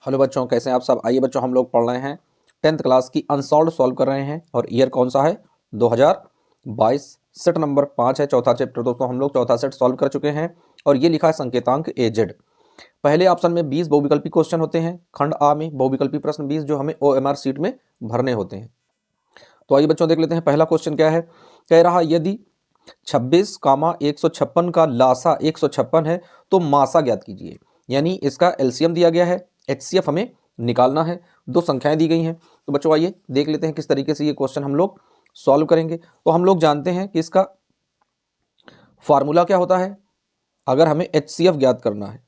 Hello बच्चों, कैसे हैं आप सब। आइए बच्चों, हम लोग पढ़ रहे हैं 10th क्लास की अनसॉल्व सॉल्व कर रहे हैं और ईयर कौन सा है 2022। सेट नंबर 5 है, चौथा चैप्टर। दोस्तों हम लोग चौथा सेट सॉल्व कर चुके हैं और ये लिखा है संकेतांक एजेड। पहले ऑप्शन में 20 बहुविकल्पी क्वेश्चन होते हैं, खंड आ में बहुविकल्पी प्रश्न 20 जो हमें OMR सीट में भरने होते हैं। तो आइए बच्चों देख लेते हैं पहला क्वेश्चन क्या है। कह रहा यदि 26, 156 का लासा 156 है तो मासा ज्ञात कीजिए। यानी इसका एलसीएम दिया गया है, एचसीएफ हमें निकालना है, दो संख्याएं दी गई हैं। तो बच्चों आइए देख लेते हैं किस तरीके से ये क्वेश्चन हम लोग सॉल्व करेंगे। तो हम लोग जानते हैं कि इसका फार्मूला क्या होता है। अगर हमें एचसीएफ ज्ञात करना है,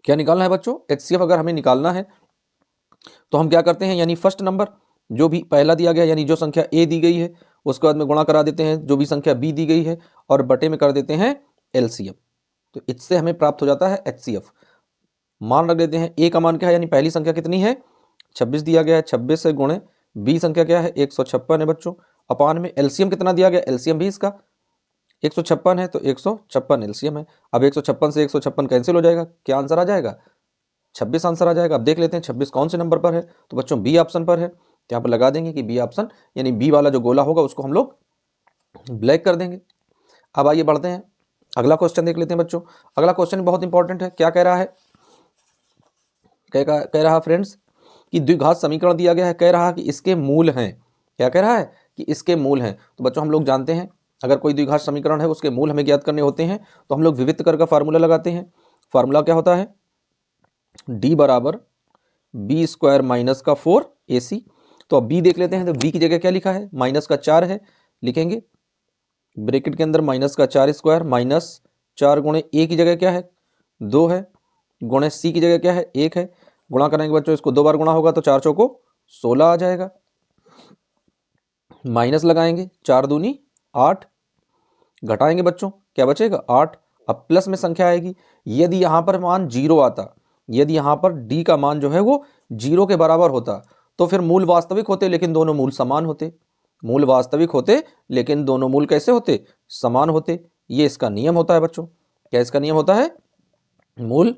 क्या निकालना है बच्चों, एचसीएफ अगर हमें निकालना है तो हम क्या करते हैं, यानी फर्स्ट नंबर जो भी पहला दिया गया, यानी जो संख्या ए दी गई है उसके बाद में गुणा करा देते हैं जो भी संख्या बी दी गई है और बटे में कर देते हैं एलसीएम। तो इससे हमें प्राप्त हो जाता है एचसीएफ। मान रख देते हैं ए का मान क्या है, यानी पहली संख्या कितनी है 26 दिया गया है, 26 से गुणे बी संख्या क्या है 156 है बच्चों। अपान में एलसीएम कितना दिया गया, एलसीएम भी इसका 156 है तो 156 एलसीएम है। अब 156 से 156 कैंसिल हो जाएगा, क्या आंसर आ जाएगा 26 आंसर आ जाएगा। अब देख लेते हैं 26 कौन से नंबर पर है, तो बच्चों बी ऑप्शन पर है। तो यहाँ पर लगा देंगे कि बी ऑप्शन, यानी बी वाला जो गोला होगा उसको हम लोग ब्लैक कर देंगे। अब आइए बढ़ते हैं, अगला क्वेश्चन देख लेते हैं बच्चों। अगला क्वेश्चन बहुत इंपॉर्टेंट है। क्या कह रहा है, कह रहा फ्रेंड्स कि द्विघात समीकरण दिया गया है, कह रहा कि इसके मूल हैं। क्या कह रहा है कि इसके मूल हैं। तो बच्चों हम लोग जानते हैं अगर कोई द्विघात समीकरण है उसके मूल हमें ज्ञात करने होते हैं तो हम लोग विविक्त कर का फार्मूला लगाते हैं। फार्मूला क्या होता है, डी बराबर बी स्क्वायर माइनस का 4AC। तो अब बी देख लेते हैं, तो बी की जगह क्या लिखा है, माइनस का 4 है, लिखेंगे ब्रैकेट के अंदर माइनस का 4 स्क्वायर माइनस 4 गुणे ए की जगह क्या है 2 है, गुणे सी की जगह क्या है 1 है। गुणा करेंगे बच्चों, इसको 2 बार गुणा होगा तो 4 चौको 16 आ जाएगा। माइनस लगाएंगे 4 दूनी 8, घटाएंगे बच्चों क्या बचेगा 8। अब प्लस में संख्या आएगी, यदि यहाँ पर मान 0 आता, यदि यहाँ पर डी का मान जो है वो 0 के बराबर होता तो फिर मूल वास्तविक होते लेकिन दोनों मूल समान होते। मूल वास्तविक होते लेकिन दोनों मूल कैसे होते, समान होते। ये इसका नियम होता है बच्चों। क्या इसका नियम होता है, मूल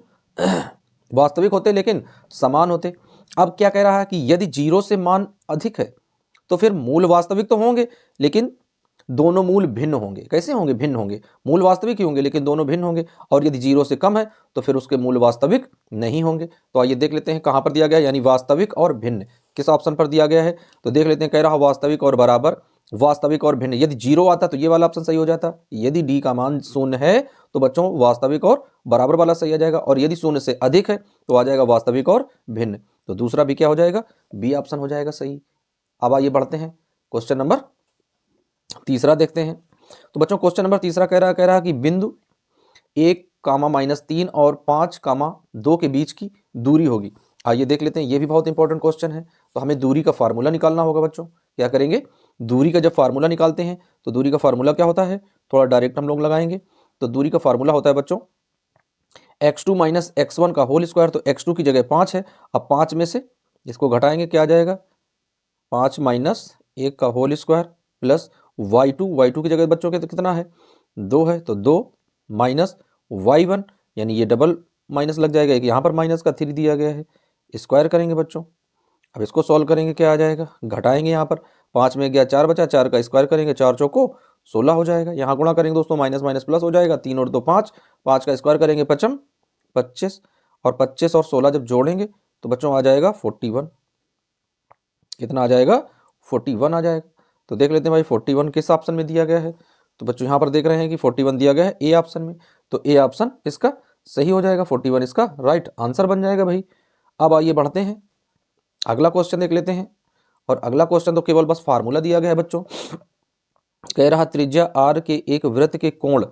वास्तविक होते लेकिन समान होते। अब क्या कह रहा है कि यदि 0 से मान अधिक है तो फिर मूल वास्तविक तो होंगे लेकिन दोनों मूल भिन्न होंगे। कैसे होंगे, भिन्न होंगे। मूल वास्तविक ही होंगे लेकिन दोनों भिन्न होंगे। और यदि 0 से कम है तो फिर उसके मूल वास्तविक नहीं होंगे। तो आइए देख लेते हैं कहाँ पर दिया गया है, यानी वास्तविक और भिन्न किस ऑप्शन पर दिया गया है। तो देख लेते हैं, कह रहा वास्तविक और बराबर, वास्तविक और भिन्न। यदि 0 आता तो ये वाला ऑप्शन सही हो जाता, यदि डी का मान 0 है तो बच्चों वास्तविक और बराबर वाला सही आ जाएगा, और यदि 0 से अधिक है तो आ जाएगा वास्तविक और भिन्न। तो दूसरा भी क्या हो जाएगा, बी ऑप्शन हो जाएगा सही। अब आइए बढ़ते हैं, क्वेश्चन नंबर तीसरा देखते हैं। तो बच्चों क्वेश्चन नंबर तीसरा कह रहा कि बिंदु 1, -3 और 5, 2 के बीच की दूरी होगी। आइए देख लेते हैं, ये भी बहुत इंपॉर्टेंट क्वेश्चन है। तो हमें दूरी का फार्मूला निकालना होगा बच्चों। क्या करेंगे, दूरी का जब फार्मूला निकालते हैं तो दूरी का फार्मूला क्या होता है, थोड़ा डायरेक्ट हम लोग लगाएंगे। तो दूरी का फार्मूला होता है बच्चों x2 - x1 का होल स्क्वायर। तो x2 की जगह 5 है, अब 5 में से इसको घटाएंगे क्या आ जाएगा 5 - 1 का होल स्क्वायर प्लस y2 की जगह बच्चों के तो कितना है 2 है, तो 2 माइनस y1, यानी ये डबल माइनस लग जाएगा, एक यहाँ पर माइनस का 3 दिया गया है। स्क्वायर करेंगे बच्चों, अब इसको सॉल्व करेंगे क्या आ जाएगा, घटाएंगे यहाँ पर 5 में गया 4 बचा, 4 का स्क्वायर करेंगे 4 चौको 16 हो जाएगा। यहाँ गुणा करेंगे दोस्तों, माइनस माइनस प्लस हो जाएगा, 3 और 2 5, 5 का स्क्वायर करेंगे 5 25, और 25 और 16 जब जोड़ेंगे तो बच्चों आ जाएगा 41। कितना आ जाएगा 41 आ जाएगा। तो देख लेते हैं भाई 41 किस ऑप्शन में दिया गया है। तो बच्चों यहाँ पर देख रहे हैं कि 41 दिया गया है ए ऑप्शन में, तो ए ऑप्शन इसका सही हो जाएगा, 41 इसका राइट आंसर बन जाएगा भाई। अब आइए बढ़ते हैं, अगला क्वेश्चन देख लेते हैं। और अगला क्वेश्चन तो केवल बस फार्मूला दिया गया है बच्चों। कह रहा त्रिज्या आर के एक वृत्त के कोण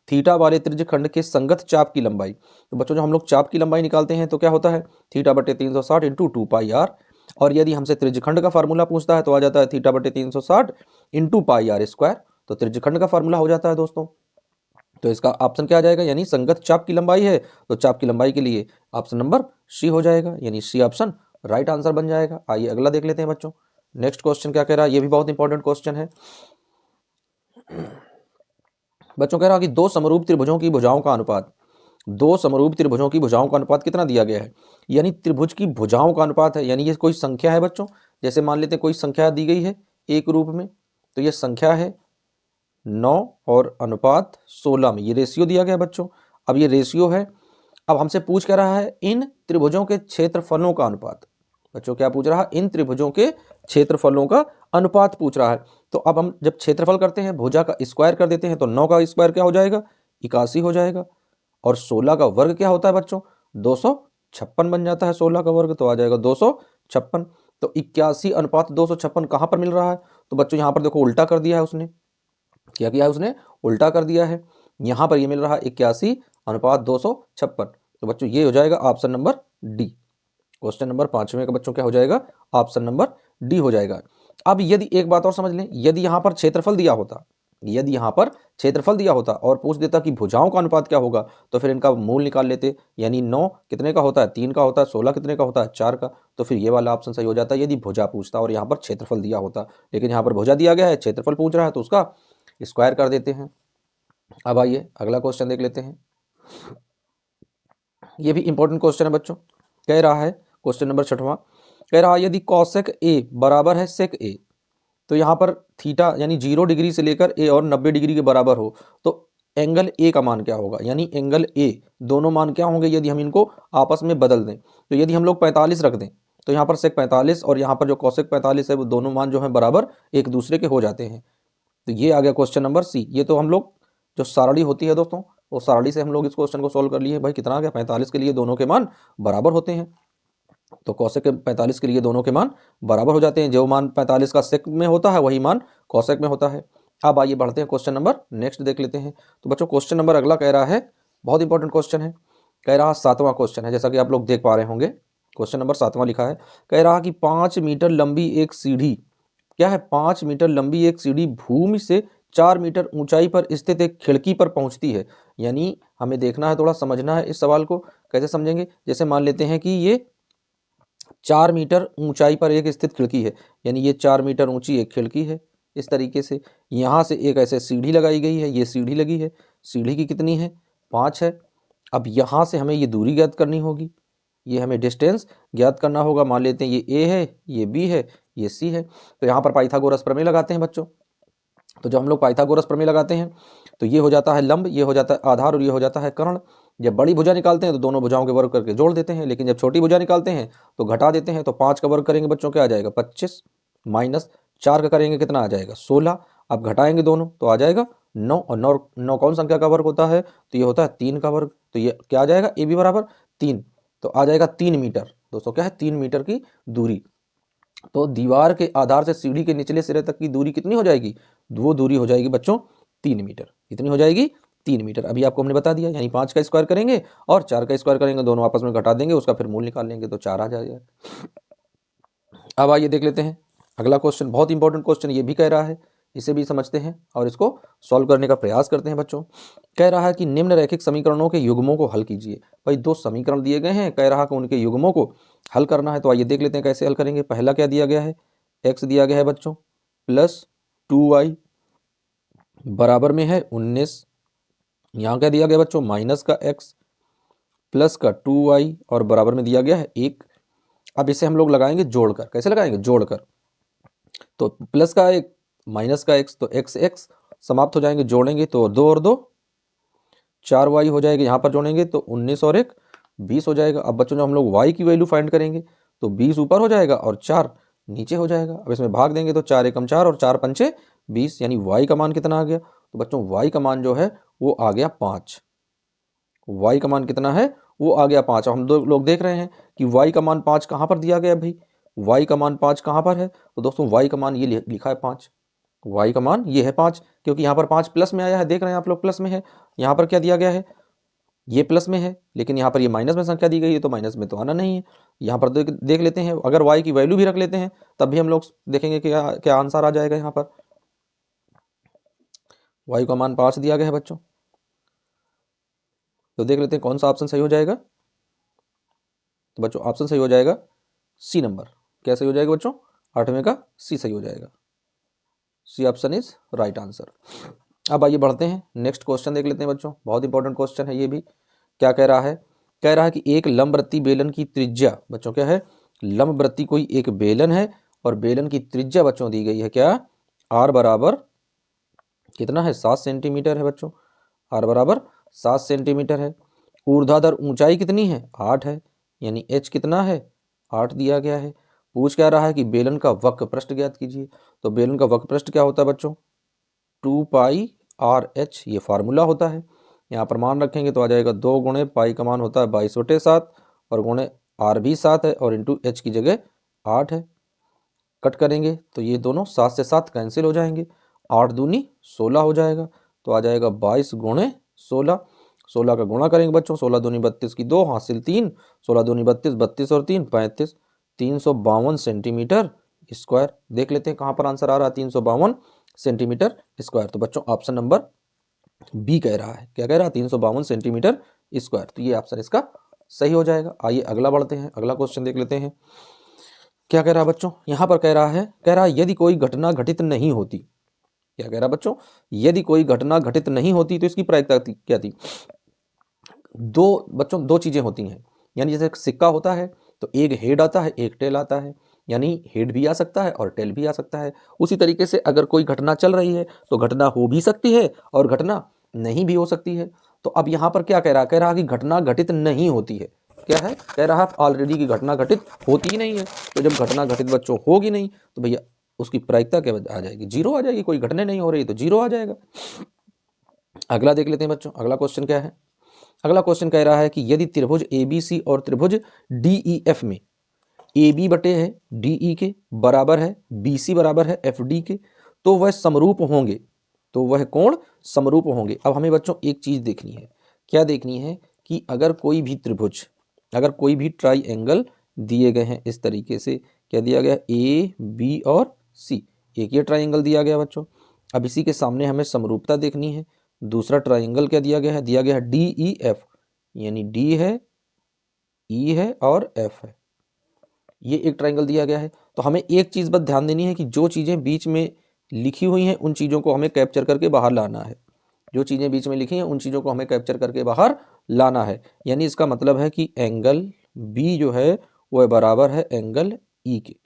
थीटा वाले त्रिज्यखंड के संगत चाप की लंबाई। तो बच्चों जब हम लोग चाप की लंबाई निकालते हैं तो क्या होता है θ/360 × 2πr, और यदि हमसे त्रिज्यखंड का फार्मूला पूछता है तो आ जाता है θ/360 × πr²। तो त्रिज्यखंड का फार्मूला हो जाता है दोस्तों। तो इसका ऑप्शन क्या आ जाएगा, यानी संगत चाप की लंबाई है तो चाप की लंबाई के लिए ऑप्शन नंबर सी हो जाएगा, यानी सी ऑप्शन राइट आंसर बन जाएगा। आइए अगला देख लेते हैं बच्चों। नेक्स्ट क्वेश्चन क्या कह रहा है, ये भी बहुत इंपॉर्टेंट क्वेश्चन है बच्चों। कह रहा कि दो समरूप त्रिभुजों की भुजाओं का अनुपात दो समरूप त्रिभुजों की भुजाओं का अनुपात कितना दिया गया है, यानी त्रिभुज की भुजाओं का अनुपात है, यानी ये कोई संख्या है बच्चों। जैसे मान लेते हैं कोई संख्या दी गई है एक रूप में, तो ये संख्या है 9 और अनुपात 16 में, ये रेशियो दिया गया है बच्चों। अब ये रेशियो है, अब हमसे पूछ क्या रहा है, इन त्रिभुजों के क्षेत्रफलों का अनुपात। बच्चों क्या पूछ रहा है, इन त्रिभुजों के क्षेत्रफलों का अनुपात पूछ रहा है। तो अब हम जब क्षेत्रफल करते हैं, भुजा का स्क्वायर कर देते हैं, तो 9 का स्क्वायर क्या हो जाएगा, 81 हो जाएगा, और 16 का वर्ग क्या होता है बच्चों, 256 बन जाता है। 16 का वर्ग तो आ जाएगा 256। तो 81 अनुपात 256 कहाँ पर मिल रहा है, तो बच्चों यहाँ पर देखो उल्टा कर दिया है उसने, क्या किया है उसने, उल्टा कर दिया है। यहाँ पर ये मिल रहा है 81 अनुपात 256। तो बच्चों ये हो जाएगा option number D. Question number 5वें का बच्चों क्या हो जाएगा, ऑप्शन नंबर डी हो जाएगा। अब यदि एक बात और समझ लें, यदि यहाँ पर क्षेत्रफल दिया होता, यदि यहाँ पर क्षेत्रफल दिया होता और पूछ देता कि भुजाओं का अनुपात क्या होगा, तो फिर इनका मूल निकाल लेते, यानी 9 कितने का होता है, 3 का होता है, 16 कितने का होता है, 4 का। तो फिर ये वाला ऑप्शन सही हो जाता है यदि भुजा पूछता और यहाँ पर क्षेत्रफल दिया होता। लेकिन यहाँ पर भुजा दिया गया है, क्षेत्रफल पूछ रहा है, तो उसका स्क्वायर कर देते हैं। अब आइए अगला क्वेश्चन देख लेते हैं। ये भी इंपॉर्टेंट क्वेश्चन है बच्चों। कह रहा है क्वेश्चन नंबर 6वां, कह रहा है यदि कॉसेक ए बराबर है सेक ए, तो यहाँ पर थीटा यानी 0 डिग्री से लेकर ए और 90 डिग्री के बराबर हो, तो एंगल ए का मान क्या होगा, यानी एंगल ए दोनों मान क्या होंगे यदि हम इनको आपस में बदल दें। तो यदि हम लोग 45 रख दें, तो यहाँ पर सेक 45 और यहाँ पर जो कॉसेक 45 है, वो दोनों मान जो है बराबर एक दूसरे के हो जाते हैं। तो ये आ गया क्वेश्चन नंबर सी। ये तो हम लोग जो सारणी होती है दोस्तों, वो सारणी से हम लोग इस क्वेश्चन को सॉल्व कर लिए। भाई कितना आ गया, 45 के लिए दोनों के मान बराबर होते हैं, तो कॉसेक के 45 के लिए दोनों के मान बराबर हो जाते हैं। जो मान 45 का सेक में होता है वही मान कॉसेक में होता है। अब आइए बढ़ते हैं क्वेश्चन नंबर नेक्स्ट देख लेते हैं। तो बच्चों क्वेश्चन नंबर अगला कह रहा है, बहुत इंपॉर्टेंट क्वेश्चन है, कह रहा 7वां क्वेश्चन है, जैसा कि आप लोग देख पा रहे होंगे। क्वेश्चन नंबर 7वां लिखा है, कह रहा कि 5 मीटर लंबी एक सीढ़ी, क्या है, 5 मीटर लंबी एक सीढ़ी भूमि से 4 मीटर ऊंचाई पर स्थित एक खिड़की पर पहुंचती है। यानी हमें देखना है, थोड़ा समझना है इस सवाल को। कैसे समझेंगे, जैसे मान लेते हैं कि ये 4 मीटर ऊंचाई पर एक स्थित खिड़की है, यानी ये 4 मीटर ऊंची एक खिड़की है। इस तरीके से यहाँ से एक ऐसे सीढ़ी लगाई गई है, ये सीढ़ी लगी है, सीढ़ी की कितनी है, 5 है। अब यहाँ से हमें ये दूरी ज्ञात करनी होगी, ये हमें डिस्टेंस ज्ञात करना होगा। मान लेते हैं ये ए है, ये बी है, ये सी है। तो यहाँ पर पाइथागोरस प्रमेय लगाते हैं बच्चों। तो जब हम लोग पाइथागोरस प्रमेय लगाते हैं, तो ये हो जाता है लंब, ये हो जाता है आधार और ये हो जाता है कर्ण। जब बड़ी भुजा निकालते हैं तो दोनों भुजाओं के वर्ग करके जोड़ देते हैं, लेकिन जब छोटी भुजा निकालते हैं तो घटा देते हैं। तो 5 का वर्ग करेंगे बच्चों, क्या आ जाएगा, 25, माइनस 4 का करेंगे कितना आ जाएगा, 16। अब घटाएंगे दोनों तो आ जाएगा 9, और 9 कौन संख्या का वर्ग होता है, तो ये होता है 3 का वर्ग। तो ये क्या आ जाएगा, ए बी बराबर 3, तो आ जाएगा 3 मीटर। दोस्तों क्या है, 3 मीटर की दूरी। तो दीवार के आधार से सीढ़ी के निचले सिरे तक की दूरी कितनी हो जाएगी, वो दूरी हो जाएगी बच्चों 3 मीटर। कितनी हो जाएगी, 3 मीटर। अभी आपको हमने बता दिया, यानी 5 का स्क्वायर करेंगे और 4 का स्क्वायर करेंगे, दोनों आपस में घटा देंगे, उसका फिर मूल निकाल लेंगे, तो 4 आ जाएगा। अब आइए देख लेते हैं अगला क्वेश्चन, बहुत इंपॉर्टेंट क्वेश्चन ये भी कह रहा है, इसे भी समझते हैं और इसको सॉल्व करने का प्रयास करते हैं बच्चों। कह रहा है कि निम्न रैखिक समीकरणों के युग्मों को हल कीजिए। भाई 2 समीकरण दिए गए हैं, कह रहा कि उनके युग्मों को हल करना है। तो आइए देख लेते हैं कैसे हल करेंगे। पहला क्या दिया गया है, x दिया गया है बच्चों प्लस 2y बराबर में है 19। यहाँ क्या दिया गया बच्चों, माइनस का x प्लस का 2y और बराबर में दिया गया है 1। अब इसे हम लोग लगाएंगे जोड़कर। कैसे लगाएंगे, जोड़कर। तो प्लस का 1 माइनस का x, तो x समाप्त हो जाएंगे, जोड़ेंगे तो 2 और 2 4y हो जाएगा। यहाँ पर जोड़ेंगे तो 19 और 1 20 हो जाएगा। अब बच्चों जो हम लोग y की वैल्यू फाइंड करेंगे, तो 20 ऊपर हो जाएगा और 4 नीचे हो जाएगा। अब इसमें भाग देंगे तो 4 एकम 4 और 4 पंचे 20, यानी y का मान कितना आ गया, तो बच्चों y का मान जो है वो आ गया 5। y का मान कितना है, वो आ गया 5। हम दो लोग देख रहे हैं कि y का मान 5 कहाँ पर दिया गया भाई, y का मान 5 कहाँ पर है, तो दोस्तों y का मान ये लिखा है 5, y का मान ये है 5, क्योंकि यहाँ पर 5 प्लस में आया है, देख रहे हैं आप लोग प्लस में है। यहाँ पर क्या दिया गया है, ये प्लस में है, लेकिन यहाँ पर ये माइनस में संख्या दी गई है, तो माइनस में तो आना नहीं है। यहाँ पर देख लेते हैं, अगर y की वैल्यू भी रख लेते हैं तब भी हम लोग देखेंगे कि क्या आंसर आ जाएगा। यहाँ पर y का मान 5 दिया गया है बच्चों, तो देख लेते हैं कौन सा ऑप्शन सही हो जाएगा। तो बच्चों ऑप्शन सही हो जाएगा सी नंबर। क्या सही हो जाएगा बच्चों, 8वें का सी सही हो जाएगा। C option is right answer. अब आइए बढ़ते हैं, नेक्स्ट क्वेश्चन देख लेते हैं बच्चों, बहुत इंपॉर्टेंट क्वेश्चन है ये भी। क्या कह रहा है? कह रहा है कि एक लंबवृत्तीय बेलन की त्रिज्या, बच्चों क्या है? लंबवृत्तीय कोई एक बेलन है और बेलन की त्रिज्या बच्चों दी गई है क्या? आर बराबर कितना है? 7 सेंटीमीटर है बच्चों। आर बराबर 7 सेंटीमीटर है। ऊर्ध्वाधर ऊंचाई कितनी है? 8 है, यानी एच कितना है? 8 दिया गया है। पूछ क्या रहा है कि बेलन का वक्र पृष्ठ ज्ञात कीजिए। तो बेलन का वक्र पृष्ठ क्या होता है बच्चों? 2 पाई आर एच, ये फार्मूला होता है। यहाँ पर मान रखेंगे तो आ जाएगा 2 गुणे पाई का मान होता है 22/7 और गुणे आर भी 7 है और इंटू एच की जगह 8 है। कट करेंगे तो ये दोनों 7 से 7 कैंसिल हो जाएंगे, 8 दूनी 16 हो जाएगा। तो आ जाएगा 22 गुणे 16। 16 का गुणा करेंगे बच्चों, 16 दूनी 32 की 2 हासिल 3, 16 दूनी 32, 32 और 3 35, 352 सेंटीमीटर स्क्वायर। देख लेते हैं कहाँ पर आंसर आ रहा है, 352 सेंटीमीटर स्क्वायर। तो बच्चों ऑप्शन नंबर बी कह रहा है। क्या कह रहा है? 352 सेंटीमीटर स्क्वायर। तो ये ऑप्शन इसका सही हो जाएगा। आइए अगला बढ़ते हैं, अगला क्वेश्चन देख लेते हैं। क्या कह रहा है बच्चों? यहां पर कह रहा है यदि कोई घटना घटित नहीं होती। क्या कह रहा है बच्चों? यदि कोई घटना घटित नहीं होती तो इसकी प्रायिकता क्या थी? दो चीजें होती हैं, यानी जैसे सिक्का होता है तो एक हेड आता है एक टेल आता है, यानी हेड भी आ सकता है और टेल भी आ सकता है। उसी तरीके से अगर कोई घटना चल रही है तो घटना हो भी सकती है और घटना नहीं भी हो सकती है। तो अब यहाँ पर क्या कह रहा है? कह रहा है कि घटना घटित नहीं होती है। क्या है? कह रहा है ऑलरेडी की घटना घटित होती ही नहीं है। तो जब घटना घटित बच्चों होगी नहीं तो भैया उसकी प्रायिकता क्या आ जाएगी? 0 आ जाएगी। कोई घटना नहीं हो रही तो 0 आ जाएगा। अगला देख लेते हैं बच्चों, अगला क्वेश्चन क्या है? अगला क्वेश्चन कह रहा है कि यदि त्रिभुज ABC और त्रिभुज DEF में AB बटे है DE के बराबर है, BC बराबर है FD के, तो वह समरूप होंगे। तो वह कोण समरूप होंगे। अब हमें बच्चों एक चीज देखनी है। क्या देखनी है? कि अगर कोई भी त्रिभुज, अगर कोई भी ट्राइएंगल दिए गए हैं इस तरीके से, क्या दिया गया? AB और C, एक ये ट्राइएंगल दिया गया बच्चों। अब इसी के सामने हमें समरूपता देखनी है। दूसरा ट्राइंगल क्या दिया गया है? दिया गया है DEF, यानी D है, E है और F है। ये एक ट्राइंगल दिया गया है। तो हमें एक चीज बस ध्यान देनी है कि जो चीजें बीच में लिखी हुई हैं उन चीजों को हमें कैप्चर करके बाहर लाना है। जो चीजें बीच में लिखी हैं उन चीजों को हमें कैप्चर करके बाहर लाना है। यानी इसका मतलब है कि एंगल B जो है वह बराबर है एंगल E के।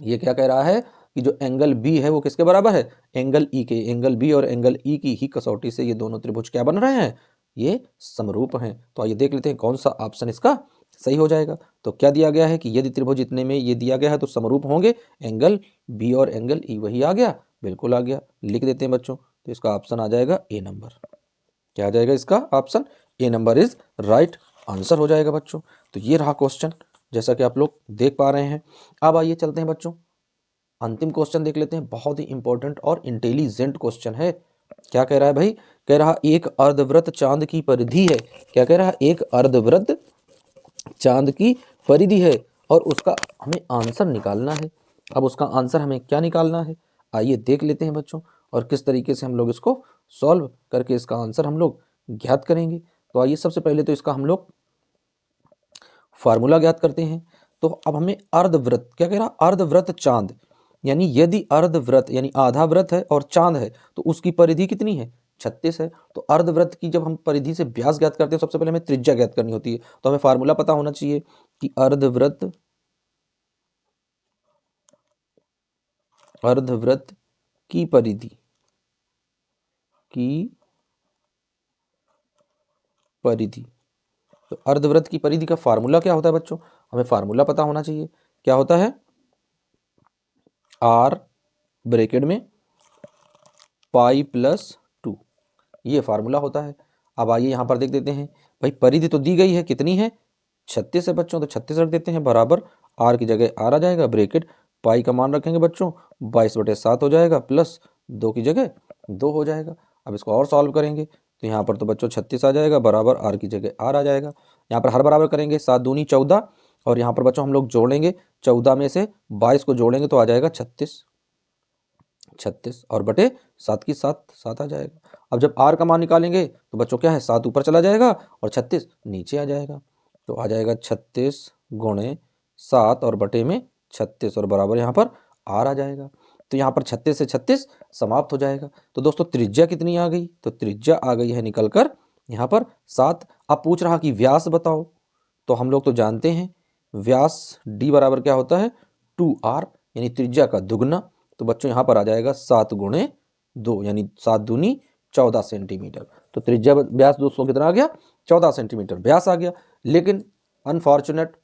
ये क्या कह रहा है कि जो एंगल B है वो किसके बराबर है? एंगल E के। एंगल B और एंगल E की ही कसौटी से ये दोनों त्रिभुज क्या बन रहे हैं? ये समरूप हैं। तो आइए देख लेते हैं कौन सा ऑप्शन इसका सही हो जाएगा। तो क्या दिया गया है कि यदि त्रिभुज इतने में ये दिया गया है तो समरूप होंगे, एंगल B और एंगल E। वही आ गया, बिल्कुल आ गया। लिख देते हैं बच्चों। तो इसका ऑप्शन आ जाएगा ए नंबर। क्या आ जाएगा इसका option? A number is right answer हो जाएगा बच्चों। तो ये रहा क्वेश्चन, जैसा कि आप लोग देख पा रहे हैं। अब आइए चलते हैं बच्चों, अंतिम क्वेश्चन देख लेते हैं। बहुत ही इंपॉर्टेंट और इंटेलिजेंट क्वेश्चन है। क्या कह रहा है भाई? कह रहा एक अर्धवृत्त चांद की परिधि है। क्या कह रहा है? एक अर्धवृत्त चांद की परिधि है और उसका हमें आंसर निकालना है। अब उसका आंसर हमें क्या निकालना है? आइए देख लेते हैं बच्चों, और किस तरीके से हम लोग इसको सॉल्व करके इसका आंसर हम लोग ज्ञात करेंगे। तो आइए सबसे पहले तो इसका हम लोग फार्मूला ज्ञात करते हैं। तो अब हमें अर्धवृत्त, क्या कह रहा? अर्धवृत्त चांद, यानी यदि अर्धवृत्त यानी आधा वृत्त है और चांद है तो उसकी परिधि कितनी है? 36 है। तो अर्धवृत्त की जब हम परिधि से व्यास ज्ञात करते हैं सबसे पहले हमें त्रिज्या ज्ञात करनी होती है। तो हमें फार्मूला पता होना चाहिए कि अर्धवृत्त की परिधि तो अर्धवृत्त की परिधि का फार्मूला क्या होता है बच्चों? हमें फार्मूला पता होना चाहिए। क्या होता है? R ब्रैकेट में पाई प्लस 2, ये फार्मूला होता है। अब आइए यहाँ पर देख देते हैं। भाई परिधि तो दी गई है, कितनी है? 36 है बच्चों। तो 36 रख देते हैं बराबर, R की जगह R आ जाएगा, ब्रैकेट पाई का मान रखेंगे बच्चों 22/7 हो जाएगा, प्लस 2 की जगह 2 हो जाएगा। अब इसको और सॉल्व करेंगे तो यहाँ पर तो बच्चों 36 आ जाएगा बराबर R की जगह R आ जाएगा। यहाँ पर हर बराबर करेंगे, 7 दूनी 14, और यहाँ पर बच्चों हम लोग जोड़ेंगे 14 में से 22 को जोड़ेंगे तो आ जाएगा 36 और बटे 7 की 7 आ जाएगा। अब जब R का मान निकालेंगे तो बच्चों क्या है? 7 ऊपर चला जाएगा और 36 नीचे आ जाएगा। तो आ जाएगा 36 गुणे 7 और बटे में 36 और बराबर यहाँ पर R आ जाएगा। तो यहाँ पर 36 से 36 समाप्त हो जाएगा। तो दोस्तों त्रिज्या कितनी आ गई? तो त्रिज्या आ गई है निकल कर यहाँ पर 7। अब पूछ रहा कि व्यास बताओ, तो हम लोग तो जानते हैं व्यास d बराबर क्या होता है 2r, यानी त्रिज्या का दुगना। तो बच्चों यहाँ पर आ जाएगा 7 गुणे 2, यानी 7 दूनी 14 सेंटीमीटर। तो त्रिज्या व्यास दोस्तों कितना आ गया 14 सेंटीमीटर व्यास आ गया। लेकिन अनफॉर्चुनेट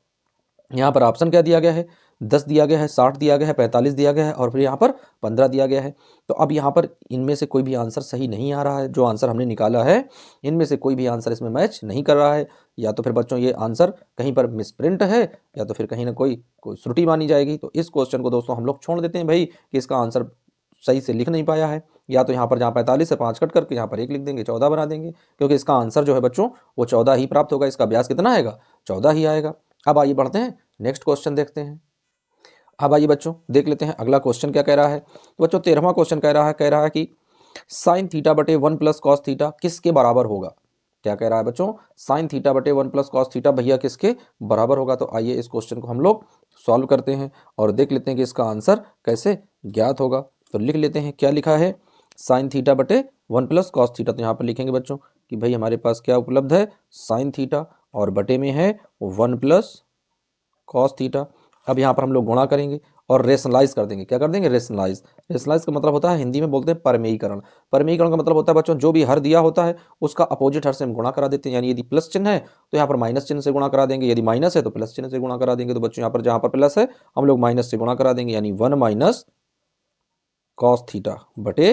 यहाँ पर ऑप्शन क्या दिया गया है 10 दिया गया है, 60 दिया गया है, 45 दिया गया है और फिर यहाँ पर 15 दिया गया है। तो अब यहाँ पर इनमें से कोई भी आंसर सही नहीं आ रहा है। जो आंसर हमने निकाला है इनमें से कोई भी आंसर इसमें मैच नहीं कर रहा है। या तो फिर बच्चों ये आंसर कहीं पर मिसप्रिंट है या तो फिर कहीं ना कोई त्रुटि मानी जाएगी। तो इस क्वेश्चन को दोस्तों हम लोग छोड़ देते हैं भाई कि इसका आंसर सही से लिख नहीं पाया है। या तो यहाँ पर जहाँ 45 से 5 कट करके यहाँ पर 1 लिख देंगे, 14 बना देंगे, क्योंकि इसका आंसर जो है बच्चों वो 14 ही प्राप्त होगा। इसका व्यास कितना आएगा 14 ही आएगा। अब आइए बढ़ते हैं, नेक्स्ट क्वेश्चन देखते हैं। अब आइए बच्चों देख लेते हैं अगला क्वेश्चन क्या कह रहा है। तो बच्चों 13वां क्वेश्चन कह रहा है कि साइन थीटा बटे 1 प्लस कॉस थीटा किसके बराबर होगा। क्या कह रहा है बच्चों, साइन थीटा बटे 1 प्लस कॉस थीटा भैया किसके बराबर होगा। तो आइए इस क्वेश्चन को हम लोग सॉल्व करते हैं और देख लेते हैं कि इसका आंसर कैसे ज्ञात होगा। तो लिख लेते हैं, क्या लिखा है साइन थीटा बटे 1 प्लस कॉस थीटा। तो यहाँ पर लिखेंगे बच्चों कि भाई हमारे पास क्या उपलब्ध है साइन थीटा और बटे में है 1 प्लस कॉस थीटा। अब यहाँ पर हम लोग गुणा करेंगे और रेशनलाइज कर देंगे। क्या कर देंगे रेशनलाइज। रेशनलाइज का मतलब होता है, हिंदी में बोलते हैं परमेयीकरण। परमेयीकरण का मतलब होता है बच्चों जो भी हर दिया होता है उसका अपोजिट हर से हम गुणा करा देते हैं। यानी यदि प्लस चिन्ह है तो यहाँ पर माइनस चिन्ह से गुणा करा देंगे, यदि माइनस है तो प्लस चिन्ह से गुणा करा देंगे। तो बच्चों यहाँ पर जहाँ पर प्लस है हम लोग माइनस से गुणा करा देंगे, यानी 1 माइनस कॉस थीटा बटे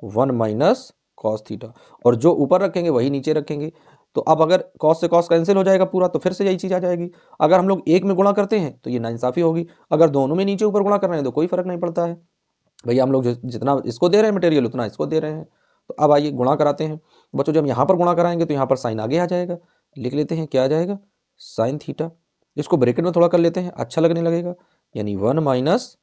1 माइनस कॉस थीटा, और जो ऊपर रखेंगे वही नीचे रखेंगे। तो अब अगर कॉस से कॉस कैंसिल हो जाएगा पूरा, तो फिर से यही चीज़ आ जाएगी। अगर हम लोग एक में गुणा करते हैं तो ये नाइंसाफी होगी, अगर दोनों में नीचे ऊपर गुणा कर रहे हैं तो कोई फर्क नहीं पड़ता है। भैया हम लोग जितना इसको दे रहे हैं मटेरियल उतना इसको दे रहे हैं। तो अब आइए गुणा कराते हैं बच्चों। जब यहाँ पर गुणा कराएंगे तो यहाँ पर साइन आगे आ जाएगा। लिख लेते हैं क्या आ जाएगा साइन थीटा। इसको ब्रैकेट में थोड़ा कर लेते हैं, अच्छा लगने लगेगा, यानी 1 minus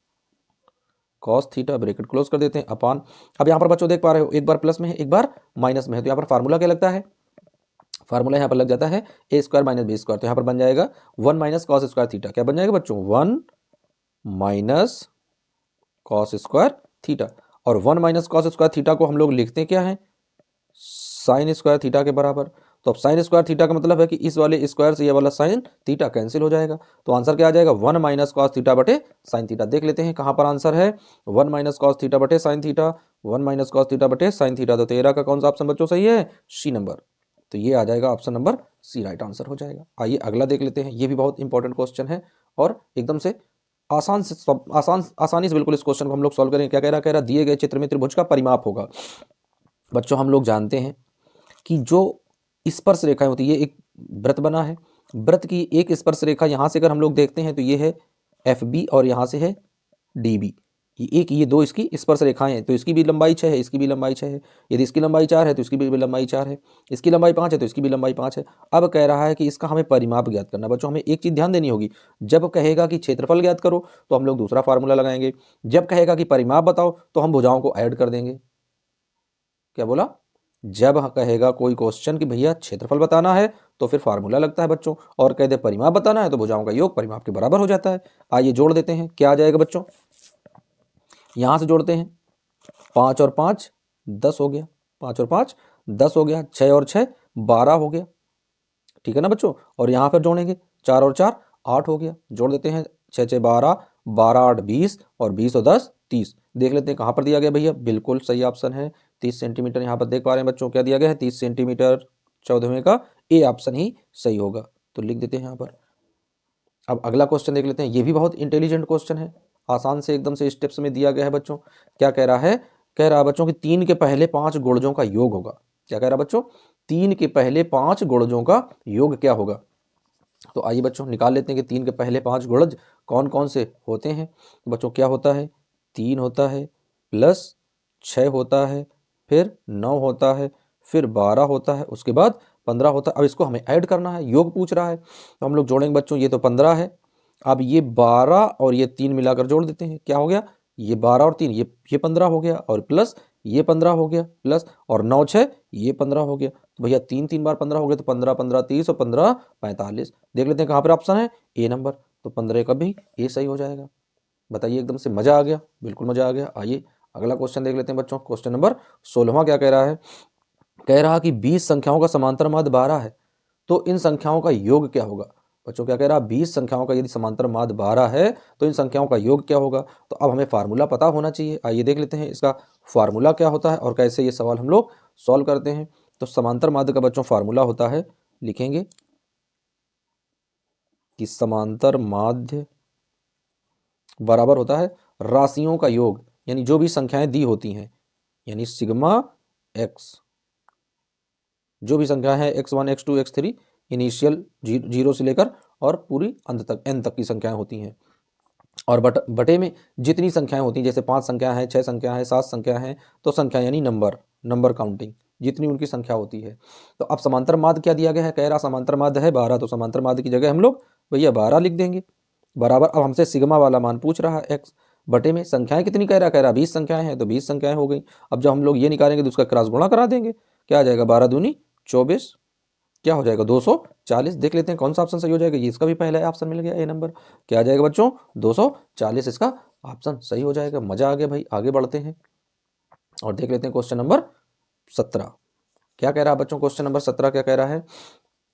cos theta, bracket close कर देते हैं, अपान। अब यहाँ पर बच्चों देख पा रहे हो एक बार प्लस में है एक बार माइनस में है, तो यहाँ पर फार्मूला क्या लगता है, फार्मूला यहाँ पर लग जाता है ए स्क्वायर माइनस बी स्क्वायर। तो यहाँ पर बन जाएगा 1 माइनस कॉस स्क्वायर थीटा। क्या बन जाएगा बच्चों 1 माइनस कॉस स्क्वायर थीटा। और 1 माइनस कॉस स्क्वायर थीटा को हम लोग लिखते हैं क्या है साइन स्क्वायर थीटा के बराबर। तो अब साइन स्क्वायर थीटा का मतलब है कि इस वाले स्क्वायर से ये वाला साइन थीटा कैंसिल हो जाएगा। तो आंसर क्या आ जाएगा 1 माइनस कॉस थीटा बटे साइन थीटा। देख लेते हैं कहाँ पर आंसर है 1 माइनस कॉस थीटा बटे sine theta, 1 minus cos theta बटे साइन थीटा। तो 13 का कौन सा ऑप्शन बच्चों सही है सी नंबर। तो ये आ जाएगा option number C right answer हो जाएगा। आइए अगला देख लेते हैं, ये भी बहुत इंपॉर्टेंट क्वेश्चन है और एकदम से आसानी से बिल्कुल इस क्वेश्चन को हम लोग सॉल्व करेंगे। क्या कह रहा दिए गए चित्र में त्रिभुज का परिमाप होगा। बच्चों हम लोग जानते हैं कि जो स्पर्श रेखाएं होती है, ये एक वृत्त बना है, वृत्त की एक स्पर्श रेखा यहाँ से अगर हम लोग देखते हैं तो ये है एफ बी और यहाँ से है डी बी। ये दो इसकी स्पर्श रेखाएं हैं, तो इसकी भी लंबाई 6 है, इसकी भी लंबाई 6 है। यदि इसकी लंबाई 4 है तो इसकी भी लंबाई 4 है, इसकी लंबाई 5 है तो इसकी भी लंबाई 5 है। अब कह रहा है कि इसका हमें परिमाप ज्ञात करना। बच्चों हमें एक चीज़ ध्यान देनी होगी, जब कहेगा कि क्षेत्रफल ज्ञात करो तो हम लोग दूसरा फार्मूला लगाएंगे, जब कहेगा कि परिमाप बताओ तो हम भुजाओं को ऐड कर देंगे। क्या बोला, जब कहेगा कोई क्वेश्चन कि भैया क्षेत्रफल बताना है तो फिर फार्मूला लगता है बच्चों, और कह दे परिमाप बताना है तो भुजाओं का योग परिमाप के बराबर हो जाता है। आइए जोड़ देते हैं, क्या आ जाएगा बच्चों, यहां से जोड़ते हैं 5 और 5 10 हो गया, 5 और 5 10 हो गया, 6 और 6 12 हो गया, ठीक है ना बच्चों। और यहाँ पर जोड़ेंगे 4 और 4 8 हो गया, जोड़ देते हैं 6 6 12 12 8 20 और 20 और 10 30। देख लेते हैं कहाँ पर दिया गया भैया, बिल्कुल सही ऑप्शन है 30 सेंटीमीटर। यहाँ पर देख पा रहे हैं बच्चों क्या दिया गया है 30 सेंटीमीटर। 14वें का ए ऑप्शन ही सही होगा, तो लिख देते हैं यहाँ पर। अब अगला क्वेश्चन देख लेते हैं, ये भी बहुत इंटेलिजेंट क्वेश्चन है, आसान से एकदम से स्टेप्स में दिया गया है बच्चों। क्या कह रहा है, कह रहा है बच्चों कि 3 के पहले 5 गुणजों का योग होगा। क्या कह रहा है बच्चों, 3 के पहले 5 गुणजों का योग क्या होगा। तो आइए बच्चों निकाल लेते हैं कि 3 के पहले 5 गुणज कौन कौन से होते हैं। तो बच्चों क्या होता है 3 होता है प्लस 6 होता है, फिर 9 होता है, फिर 12 होता है, उसके बाद 15 होता है। अब इसको हमें ऐड करना है, योग पूछ रहा है, तो हम लोग जोड़ेंगे बच्चों, ये तो 15 है, अब ये 12 और ये 3 मिलाकर जोड़ देते हैं, क्या हो गया ये 12 और 3 ये 15 हो गया, और प्लस ये 15 हो गया, प्लस और 9 6 ये 15 हो गया। तो भैया 3 3 बार 15 हो गया, तो 15 15 30 और 15 45। देख लेते हैं कहाँ पर ऑप्शन है ए नंबर, तो 15 का भी ए सही हो जाएगा। बताइए एकदम से मजा आ गया, बिल्कुल मजा आ गया। आइए अगला क्वेश्चन देख लेते हैं बच्चों, क्वेश्चन नंबर 16वां क्या कह रहा है, कह रहा कि 20 संख्याओं का समांतर माध्य 12 है, तो इन संख्याओं का योग क्या होगा। बच्चों क्या कह रहा है, 20 संख्याओं का यदि समांतर माध्य 12 है तो इन संख्याओं का योग क्या होगा। तो अब हमें फार्मूला पता होना चाहिए। आइए देख लेते हैं इसका फार्मूला क्या होता है और कैसे ये सवाल हम लोग सॉल्व करते हैं। तो समांतर माध्य का बच्चों फार्मूला होता है, लिखेंगे कि समांतर माध्य बराबर होता है राशियों का योग, यानी जो भी संख्याएं दी होती हैं, यानी सिग्मा एक्स, जो भी संख्या है x1 x2 x3 initial zero से लेकर और पूरी अंत तक n तक की संख्याएं होती हैं, और बटे में जितनी संख्याएं होती हैं, जैसे 5 संख्या है, 6 संख्या है, 7 संख्या है, तो संख्या यानी नंबर काउंटिंग, जितनी उनकी संख्या होती है। तो अब समांतर माध्य क्या दिया गया है, कह रहा समांतर माध्य है 12, तो समांतर माध्य की जगह हम लोग भैया 12 लिख देंगे बराबर। अब हमसे सिग्मा वाला मान पूछ रहा है x, बटे में संख्याएं कितनी कह रहा 20 संख्याएं हैं, तो 20 संख्याएं हो गई। अब जब हम लोग ये निकालेंगे तो उसका क्रॉस गुणा करा देंगे, क्या आ जाएगा 12 दूनी 24, क्या हो जाएगा 240। देख लेते हैं कौन सा ऑप्शन सही हो जाएगा। ये इसका भी पहला ऑप्शन मिल गया, ए नंबर। क्या आ जाएगा बच्चों 240, इसका ऑप्शन सही हो जाएगा। मजा आ गया भाई। आगे बढ़ते हैं और देख लेते हैं क्वेश्चन नंबर 17 क्या कह रहा है बच्चों। क्वेश्चन नंबर 17 क्या कह रहा है,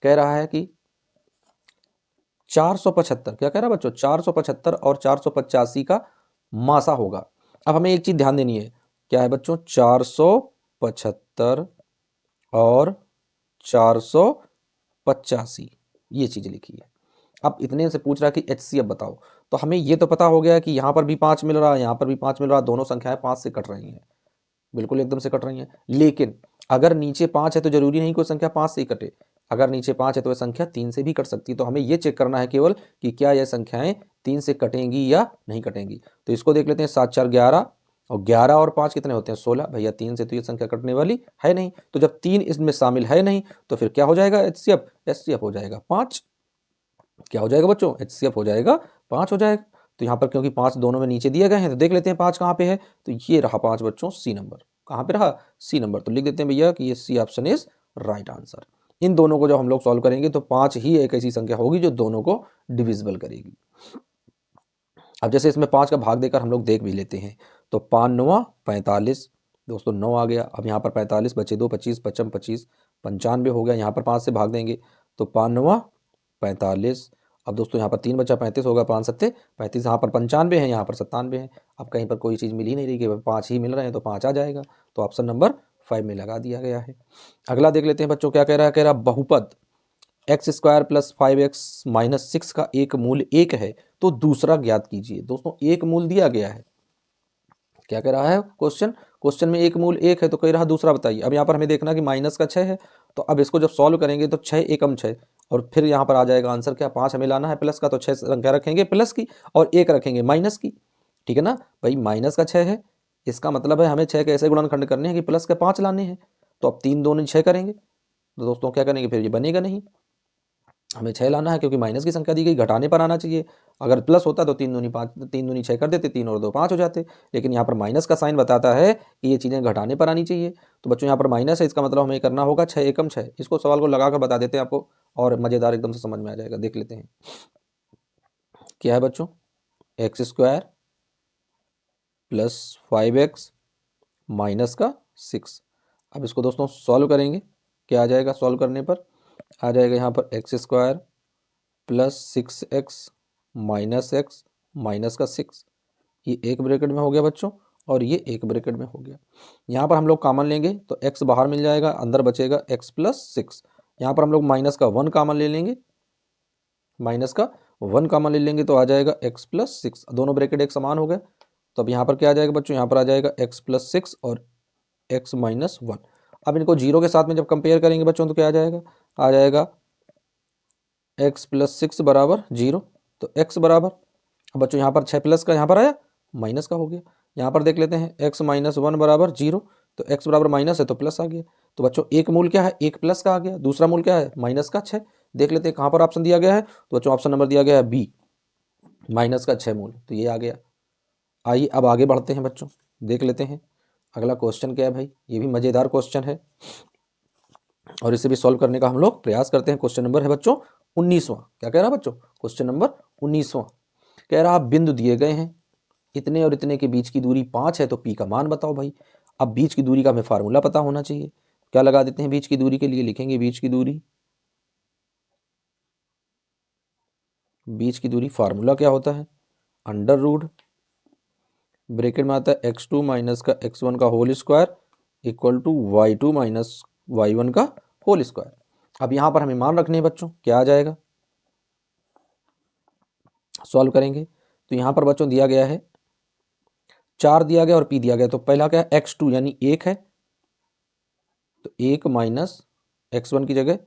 कह रहा है कि 475, क्या कह रहा है बच्चों, 475 और 485 का मासा होगा। अब हमें एक चीज ध्यान देनी है, क्या है बच्चों, 475 और 485 ये चीज लिखी है। अब इतने से पूछ रहा है कि HCF बताओ, तो हमें ये तो पता हो गया कि यहाँ पर भी 5 मिल रहा है, यहाँ पर भी 5 मिल रहा है, दोनों संख्याएं 5 से कट रही हैं, बिल्कुल एकदम से कट रही हैं। लेकिन अगर नीचे 5 है तो जरूरी नहीं कोई संख्या 5 से ही कटे, अगर नीचे 5 है तो यह संख्या 3 से भी कट सकती है। तो हमें यह चेक करना है केवल कि क्या यह संख्याएं 3 से कटेंगी या नहीं कटेंगी। तो इसको देख लेते हैं, 7 4 11 और 11 और 5 कितने होते हैं 16। भैया 3 से तो ये संख्या कटने वाली है नहीं, तो जब 3 इसमें शामिल है नहीं तो फिर क्या हो जाएगा HCF हो जाएगा 5। क्या हो जाएगा बच्चों, HCF हो जाएगा 5 हो जाएगा। तो यहाँ पर क्योंकि 5 दोनों में नीचे दिए गए हैं तो देख लेते हैं 5 कहाँ पे है, तो ये रहा 5 बच्चों, सी नंबर। कहाँ पे रहा, सी नंबर। तो लिख देते हैं भैया कि ये C option is right answer. इन दोनों को जब हम लोग सॉल्व करेंगे तो 5 ही एक ऐसी संख्या होगी जो दोनों को डिविजिबल करेगी। अब जैसे इसमें 5 का भाग देकर हम लोग देख भी लेते हैं, तो 5 9 45 दोस्तों 9 आ गया। अब यहाँ पर 45 बचे 2 25 55 25 95 हो गया। यहाँ पर 5 से भाग देंगे तो 5 9 45। अब दोस्तों यहाँ पर 3 बचा 35 होगा, 5 7 35, यहाँ पर 95 है, यहाँ पर 97 है। अब कहीं पर कोई चीज़ मिल ही नहीं रही, केवल 5 ही मिल रहे हैं, तो 5 आ जाएगा। तो ऑप्शन नंबर 5 में लगा दिया गया है। अगला देख लेते हैं बच्चों, क्या कह रहा है, कह रहा बहुपद x² + 5x - 6 का एक मूल 1 है तो दूसरा ज्ञात कीजिए। दोस्तों एक मूल दिया गया है, क्या कह रहा है क्वेश्चन में एक मूल 1 है तो कह रहा दूसरा बताइए। अब यहाँ पर हमें देखना कि माइनस का 6 है, तो अब इसको जब सॉल्व करेंगे तो 6 एकम 6 और फिर यहाँ पर आ जाएगा आंसर क्या, 5 हमें लाना है प्लस का, तो 6 संख्या रखेंगे प्लस की और 1 रखेंगे माइनस की। ठीक है ना भाई, माइनस का 6 है, इसका मतलब है हमें 6 के ऐसे गुणनखंड करने हैं कि प्लस के 5 लाने हैं। तो अब 3 2 6 करेंगे तो दोस्तों क्या करेंगे, फिर ये बनेगा नहीं, हमें 6 लाना है क्योंकि माइनस की संख्या दी गई, घटाने पर आना चाहिए। अगर प्लस होता तो 3 दूनी 5, 3 दूनी 6 कर देते, 3 और 2 5 हो जाते। लेकिन यहाँ पर माइनस का साइन बताता है कि ये चीज़ें घटाने पर आनी चाहिए। तो बच्चों यहाँ पर माइनस है, इसका मतलब हमें करना होगा 6 एकम 6। इसको सवाल को लगा कर बता देते हैं आपको और मज़ेदार एकदम से समझ में आ जाएगा। देख लेते हैं क्या है बच्चों, x² + 5x - 6। अब इसको दोस्तों सॉल्व करेंगे, क्या आ जाएगा, सॉल्व करने पर आ जाएगा यहाँ पर x² + 6x - x -6। ये एक ब्रैकेट में हो गया बच्चों और ये एक ब्रैकेट में हो गया। यहाँ पर हम लोग कॉमन लेंगे तो x बाहर मिल जाएगा, अंदर बचेगा x + 6। यहाँ पर हम लोग माइनस का 1 कॉमन ले लेंगे, माइनस का 1 कॉमन ले लेंगे तो आ जाएगा x + 6। दोनों ब्रैकेट एक समान हो गए। तो अब यहाँ पर क्या आ जाएगा बच्चों, यहाँ पर आ जाएगा x + 6 और x - 1। अब इनको 0 के साथ में जब कंपेयर करेंगे बच्चों तो क्या आ जाएगा x + 6 = 0। तो x बराबर, अब बच्चों यहाँ पर 6 प्लस का यहाँ पर आया माइनस का हो गया। यहाँ पर देख लेते हैं x - 1 = 0, तो x बराबर माइनस है तो प्लस आ गया। तो बच्चों एक मूल क्या है, एक प्लस का आ गया, दूसरा मूल क्या है माइनस का 6। देख लेते हैं कहाँ पर ऑप्शन दिया गया है, तो बच्चों ऑप्शन नंबर दिया गया है बी, माइनस का 6 मूल, तो ये आ गया। आइए अब आगे बढ़ते हैं बच्चों, देख लेते हैं अगला क्वेश्चन क्या है भाई। ये भी मज़ेदार क्वेश्चन है और इसे भी सॉल्व करने का हम लोग प्रयास करते हैं। क्वेश्चन नंबर है बच्चों 19वां। क्या कह रहा है बच्चों, क्वेश्चन नंबर 19वां कह रहा बिंदु दिए गए हैं, इतने और इतने के बीच की दूरी 5 है तो पी का मान बताओ भाई। अब बीच की दूरी का हमें फार्मूला पता होना चाहिए। क्या लगा देते हैं बीच की दूरी के लिए, लिखेंगे बीच की दूरी। बीच की दूरी फार्मूला क्या होता है, अंडर रूट ब्रैकेट में आता है x2 माइनस का x1 का whole square equal to y2 minus y1 का होल स्क्वायर। अब यहां पर हमें मान रखने हैं बच्चों, क्या आ जाएगा, सॉल्व करेंगे तो यहां पर बच्चों दिया गया है 4 दिया गया और p दिया गया, तो पहला क्या है x2 यानी 1 है, तो 1 माइनस x1 की जगह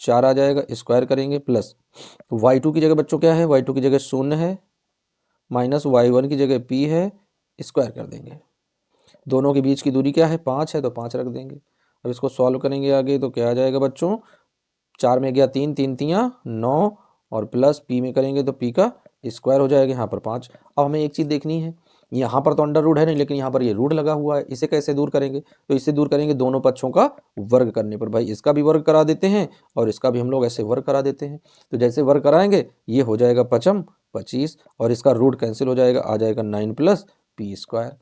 4 आ जाएगा, स्क्वायर करेंगे प्लस y2 की जगह बच्चों क्या है, y2 की जगह 0 है माइनस y1 की जगह p है, स्क्वायर कर देंगे। दोनों के बीच की दूरी क्या है 5 है, तो 5 रख देंगे। अब इसको सॉल्व करेंगे आगे तो क्या आ जाएगा बच्चों, 4 में गया 3, 3 तियाँ 9 और प्लस p में करेंगे तो p का स्क्वायर हो जाएगा, यहाँ पर 5। अब हमें एक चीज़ देखनी है, यहाँ पर तो अंडर रूट है नहीं, लेकिन यहाँ पर ये रूट लगा हुआ है, इसे कैसे दूर करेंगे, तो इसे दूर करेंगे दोनों पक्षों का वर्ग करने पर। भाई इसका भी वर्ग करा देते हैं और इसका भी हम लोग ऐसे वर्ग करा देते हैं, तो जैसे वर्ग कराएंगे ये हो जाएगा 5 25 और इसका रूट कैंसिल हो जाएगा, आ जाएगा 9 प्लस p स्क्वायर।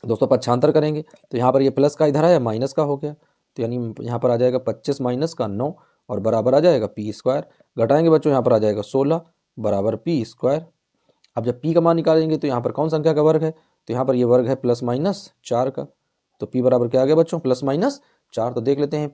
दोस्तों पक्षांतर करेंगे तो यहाँ पर ये प्लस का इधर आया माइनस का हो गया, तो यानी यहाँ पर आ जाएगा 25 माइनस का 9 और बराबर आ जाएगा p स्क्वायर। घटाएंगे बच्चों यहाँ पर आ जाएगा 16 बराबर p स्क्वायर। अब जब p का मान निकालेंगे तो यहाँ पर कौन संख्या का वर्ग है, तो यहाँ पर ये वर्ग है प्लस माइनस 4 का, तो p बराबर क्या आ गया बच्चों प्लस माइनस 4। तो देख लेते हैं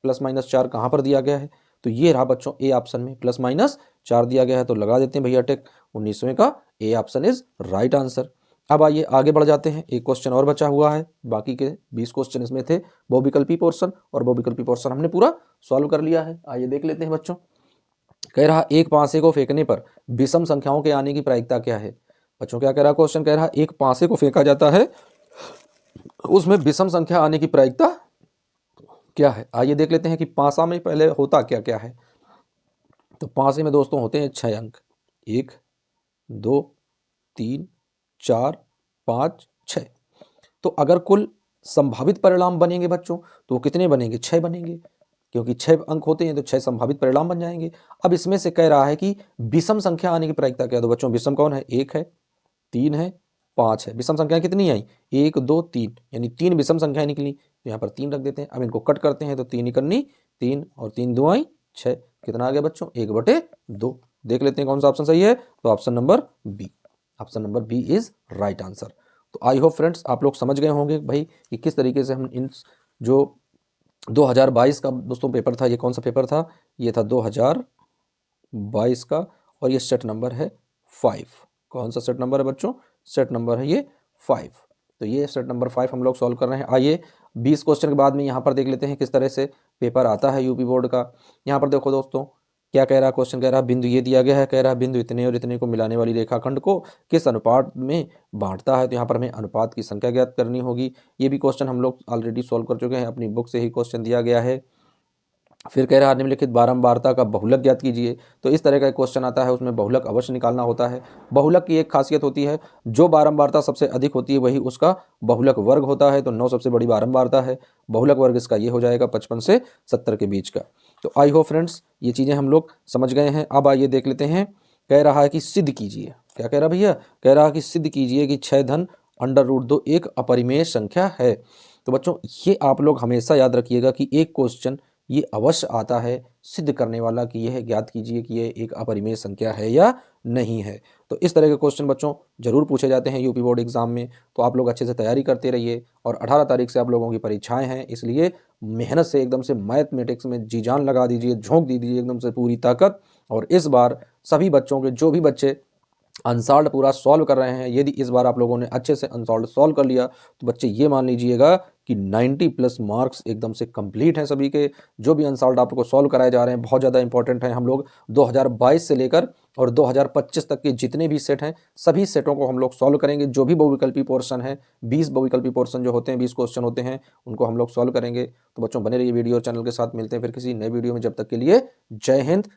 प्लस माइनस 4 कहाँ पर दिया गया है, तो ये रहा बच्चों ए ऑप्शन में प्लस माइनस 4 दिया गया है, तो लगा देते हैं भैया टिक, 19वें का A option is right answer. अब आइए आगे बढ़ जाते हैं, एक क्वेश्चन और बचा हुआ है, बाकी के 20 क्वेश्चन इसमें थे बहुविकल्पी पोर्शन, और बहुविकल्पी पोर्शन हमने पूरा सॉल्व कर लिया है। आइए देख लेते हैं बच्चों। कह रहा एक पासे को फेंकने पर विषम संख्याओं के आने की प्रायिकता क्या है। बच्चों क्या कह रहा क्वेश्चन, कह रहा एक पासे को फेंका जाता है उसमें विषम संख्या आने की प्रायिकता क्या है। आइए देख लेते हैं कि पासा में पहले होता क्या क्या है। तो पासे में दोस्तों होते हैं 6 अंक, 1 2 3 4 5 6। तो अगर कुल संभावित परिणाम बनेंगे बच्चों तो कितने बनेंगे, 6 बनेंगे, क्योंकि 6 अंक होते हैं तो 6 संभावित परिणाम बन जाएंगे। अब इसमें से कह रहा है कि विषम संख्या आने की प्रायिकता क्या है। तो बच्चों विषम कौन है, 1 है 3 है 5 है। विषम संख्या कितनी आई, 1 2 3, यानी 3 विषम संख्याएं निकली, तो यहाँ पर 3 रख देते हैं। अब इनको कट करते हैं तो 3 निकलनी 3 और 3 2 आई 6, कितना आ गया बच्चों 1/2। देख लेते हैं कौन सा ऑप्शन सही है, तो option number B, option number B is right answer. तो आई होप फ्रेंड्स आप लोग समझ गए होंगे भाई कि किस तरीके से हम इन जो 2022 का दोस्तों पेपर था, ये कौन सा पेपर था, ये था 2022 का, और ये सेट नंबर है 5। कौन सा सेट नंबर है बच्चों, सेट नंबर है ये 5। तो ये सेट नंबर 5 हम लोग सॉल्व कर रहे हैं। आइए 20 क्वेश्चन के बाद में यहाँ पर देख लेते हैं किस तरह से पेपर आता है यूपी बोर्ड का। यहाँ पर देखो दोस्तों क्या कह रहा है क्वेश्चन, कह रहा है बिंदु ये दिया गया है, कह रहा है बिंदु इतने और इतने को मिलाने वाली रेखाखंड को किस अनुपात में बांटता है। तो यहाँ पर हमें अनुपात की संख्या ज्ञात करनी होगी। ये भी क्वेश्चन हम लोग ऑलरेडी सॉल्व कर चुके हैं, अपनी बुक से ही क्वेश्चन दिया गया है। फिर कह रहा है निम्नलिखित बारंबारता का बहुलक ज्ञात कीजिए। तो इस तरह का एक क्वेश्चन आता है, उसमें बहुलक अवश्य निकालना होता है। बहुलक की एक खासियत होती है, जो बारंबारता सबसे अधिक होती है वही उसका बहुलक वर्ग होता है। तो 9 सबसे बड़ी बारंबारता है, बहुलक वर्ग इसका ये हो जाएगा 55 से 70 के बीच का। तो आई होप फ्रेंड्स ये चीज़ें हम लोग समझ गए हैं। अब आइए देख लेते हैं, कह रहा है कि सिद्ध कीजिए। क्या कह रहा भैया, कह रहा है कि सिद्ध कीजिए कि 6 धन अंडर रूट 2 एक अपरिमेय संख्या है। तो बच्चों ये आप लोग हमेशा याद रखिएगा कि एक क्वेश्चन ये अवश्य आता है सिद्ध करने वाला कि यह ज्ञात कीजिए कि यह एक अपरिमेय संख्या है या नहीं है। तो इस तरह के क्वेश्चन बच्चों जरूर पूछे जाते हैं यूपी बोर्ड एग्जाम में। तो आप लोग अच्छे से तैयारी करते रहिए, और 18 तारीख से आप लोगों की परीक्षाएं हैं, इसलिए मेहनत से एकदम से मैथमेटिक्स में जी जान लगा दीजिए, झोंक दीजिए एकदम से पूरी ताकत। और इस बार सभी बच्चों के, जो भी बच्चे अनसॉल्व पूरा सॉल्व कर रहे हैं, यदि इस बार आप लोगों ने अच्छे से अनसॉल्व सॉल्व कर लिया तो बच्चे ये मान लीजिएगा कि 90 प्लस मार्क्स एकदम से कंप्लीट हैं सभी के। जो भी अनसॉल्व आपको सॉल्व कराए जा रहे हैं बहुत ज़्यादा इंपॉर्टेंट हैं। हम लोग 2022 से लेकर और 2025 तक के जितने भी सेट हैं सभी सेटों को हम लोग सॉल्व करेंगे। जो भी बहुविकल्पी पोर्शन है, 20 बहुविकल्पी पोर्शन जो होते हैं, 20 क्वेश्चन होते हैं, उनको हम लोग सॉल्व करेंगे। तो बच्चों बने रहिए वीडियो और चैनल के साथ, मिलते हैं फिर किसी नए वीडियो में। जब तक के लिए जय हिंद,